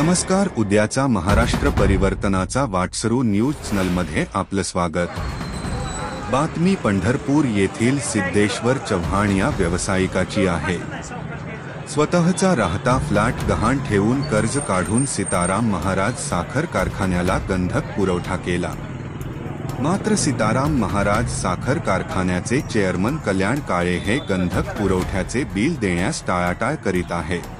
नमस्कार, उद्याचा महाराष्ट्र परिवर्तनाचा वाटसरू न्यूज चॅनलमध्ये आपलं स्वागत। बातमी पंढरपूर येथील सिद्धेश्वर चव्हाण या व्यावसायिकाची आहे। स्वतःचा राहता फ्लॅट गहाण ठेवून कर्ज काढून सीताराम महाराज साखर कारखान्याला गंधक पुरवठा केला। मात्र सीताराम महाराज साखर कारखान्याचे चेअरमन कल्याण काळे हे गंधक पुरवठ्याचे बिल देण्यास टाळाटाळ करीत आहेत।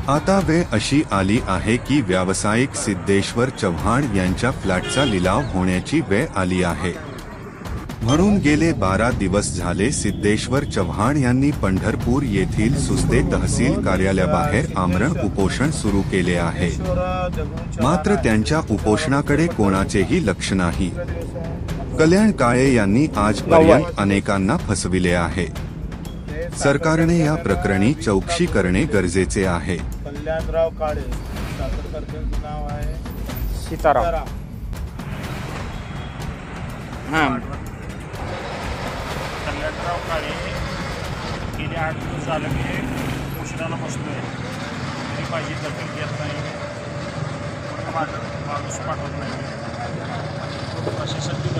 आता वेळ अशी आली आहे की व्यावसायिक सिद्धेश्वर चव्हाण यांच्या फ्लॅटचा लिलाव होण्याची वेळ आली आहे। म्हणून गेले 12 दिवस झाले सिद्धेश्वर चव्हाण यांनी पंढरपूर येथील सुस्ते तहसील कार्यालयाबाहेर आमरण उपोषण सुरू केले आहे। मात्र त्यांच्या उपोषणाकडे कोणाचेही लक्ष नाही। कल्याण काळे यांनी आजपर्यंत अनेकांना फसविले आहे। सरकारने या प्रकरणी चौकशी करणे गरजेचे आहे। कल्याणराव काळे साखर कारखान्याचे नाव आहे सीताराम। कल्याणराव काळे गेले 8 दिवस झाले की उपोषणाला बसलोय, तरी माझी दखल घेत नाही, माणूस पाठवत नाही। प्रशासकीय